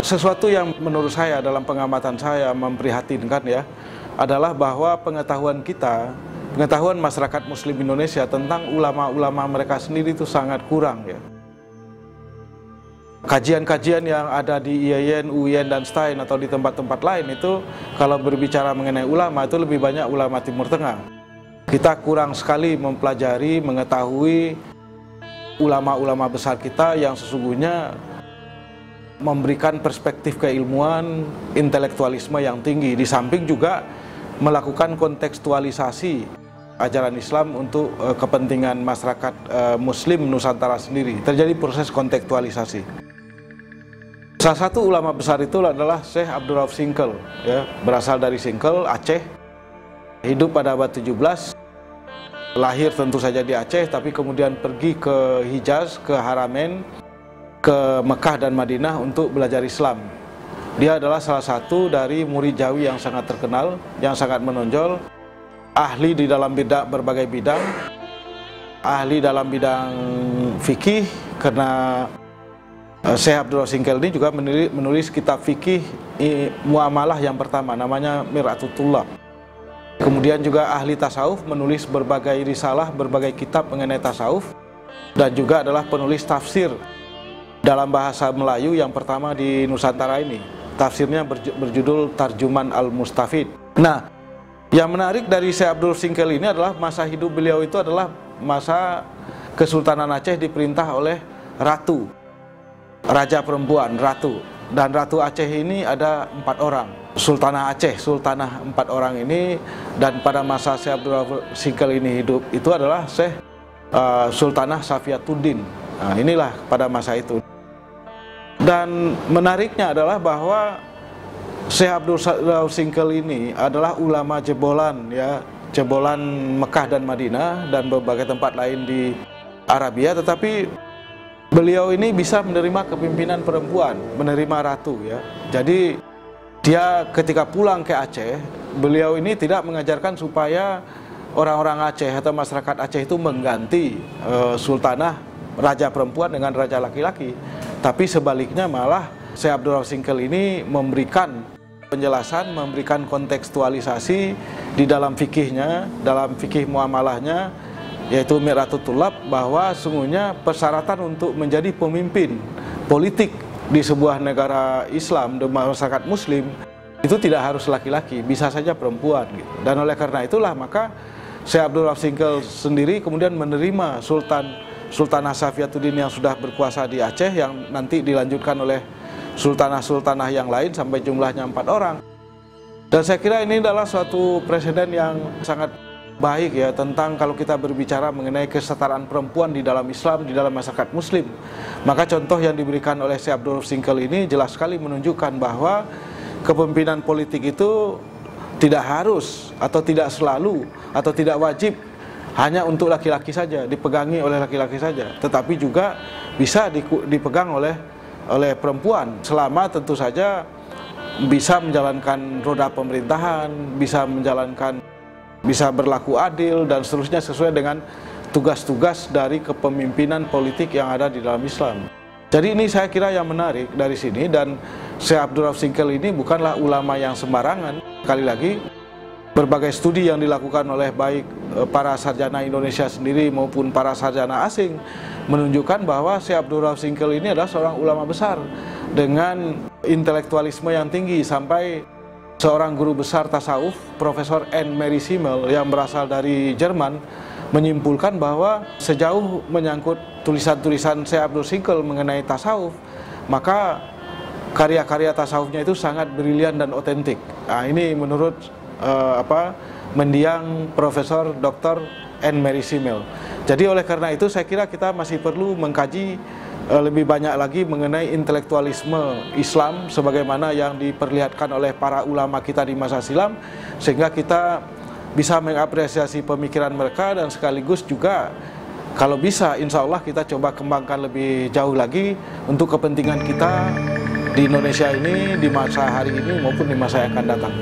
Sesuatu yang menurut saya dalam pengamatan saya memprihatinkan ya, adalah bahwa pengetahuan masyarakat Muslim Indonesia tentang ulama-ulama mereka sendiri itu sangat kurang ya. Kajian-kajian yang ada di IAIN, UIN, dan STAIN atau di tempat-tempat lain itu kalau berbicara mengenai ulama itu lebih banyak ulama Timur Tengah. Kita kurang sekali mempelajari, mengetahui ulama-ulama besar kita yang sesungguhnya memberikan perspektif keilmuan, intelektualisme yang tinggi, di samping juga melakukan kontekstualisasi ajaran Islam untuk kepentingan masyarakat Muslim Nusantara sendiri. Terjadi proses kontekstualisasi. Salah satu ulama besar itu adalah Syekh Abdul Rauf Singkel, ya, berasal dari Singkel, Aceh, hidup pada abad 17, lahir tentu saja di Aceh, tapi kemudian pergi ke Hijaz, ke Haramain, ke Mekah dan Madinah untuk belajar Islam. Dia adalah salah satu dari murid Jawi yang sangat terkenal, yang sangat menonjol, ahli di dalam berbagai bidang, ahli dalam bidang fikih, karena Syekh Abdul Rauf Singkel ini juga menulis kitab fikih muamalah yang pertama, namanya Mir'atut Thullab. Kemudian juga ahli tasawuf, menulis berbagai risalah, berbagai kitab mengenai tasawuf, dan juga adalah penulis tafsir dalam bahasa Melayu yang pertama di Nusantara ini. Tafsirnya berjudul Tarjuman Al-Mustafid. Nah, yang menarik dari Syekh Abdul Rauf Singkel ini adalah masa hidup beliau itu adalah masa Kesultanan Aceh diperintah oleh ratu, raja perempuan, ratu. Dan Ratu Aceh ini ada 4 orang. Sultanah Aceh, Sultanah 4 orang ini. Dan pada masa Syekh Abdul Rauf Singkel ini hidup itu adalah Syekh Sultanah Safiatuddin. Nah, inilah pada masa itu. Dan menariknya adalah bahwa Syekh Abdul Rauf Singkel ini adalah ulama jebolan ya, jebolan Mekah dan Madinah dan berbagai tempat lain di Arabia, tetapi beliau ini bisa menerima kepemimpinan perempuan, menerima ratu ya. Jadi dia ketika pulang ke Aceh, beliau ini tidak mengajarkan supaya orang-orang Aceh atau masyarakat Aceh itu mengganti sultanah, raja perempuan dengan raja laki-laki, tapi sebaliknya malah Syekh Abdul Rauf Singkel ini memberikan penjelasan, memberikan kontekstualisasi di dalam fikihnya, dalam fikih muamalahnya, yaitu Mir'atut Thullab, bahwa sungguhnya persyaratan untuk menjadi pemimpin politik di sebuah negara Islam, di masyarakat Muslim, itu tidak harus laki-laki, bisa saja perempuan gitu. Dan oleh karena itulah maka Syekh Abdul Rauf Singkel sendiri kemudian menerima Sultanah Safiatuddin yang sudah berkuasa di Aceh, yang nanti dilanjutkan oleh sultanah-sultanah yang lain sampai jumlahnya 4 orang. Dan saya kira ini adalah suatu presiden yang sangat baik ya, tentang kalau kita berbicara mengenai kesetaraan perempuan di dalam Islam, di dalam masyarakat Muslim. Maka contoh yang diberikan oleh Syekh Abdul Rauf Singkel ini jelas sekali menunjukkan bahwa kepemimpinan politik itu tidak harus atau tidak selalu atau tidak wajib hanya untuk laki-laki saja, dipegangi oleh laki-laki saja, tetapi juga bisa dipegang oleh perempuan, selama tentu saja bisa menjalankan roda pemerintahan, bisa berlaku adil dan seterusnya sesuai dengan tugas-tugas dari kepemimpinan politik yang ada di dalam Islam. Jadi ini saya kira yang menarik dari sini, dan Syekh Abdul Rauf Singkel ini bukanlah ulama yang sembarangan. Sekali lagi, berbagai studi yang dilakukan oleh baik para sarjana Indonesia sendiri maupun para sarjana asing menunjukkan bahwa Syekh Abdul Rauf Singkel ini adalah seorang ulama besar dengan intelektualisme yang tinggi, sampai seorang guru besar tasawuf, Profesor N. Mary Simmel yang berasal dari Jerman, menyimpulkan bahwa sejauh menyangkut tulisan-tulisan Syekh Abdul Singkel mengenai tasawuf, maka karya-karya tasawufnya itu sangat brilian dan otentik. Nah, ini menurut mendiang Profesor Dr. N. Mary Simmel. Jadi oleh karena itu saya kira kita masih perlu mengkaji lebih banyak lagi mengenai intelektualisme Islam sebagaimana yang diperlihatkan oleh para ulama kita di masa silam, sehingga kita bisa mengapresiasi pemikiran mereka, dan sekaligus juga kalau bisa insya Allah kita coba kembangkan lebih jauh lagi untuk kepentingan kita di Indonesia ini, di masa hari ini maupun di masa yang akan datang.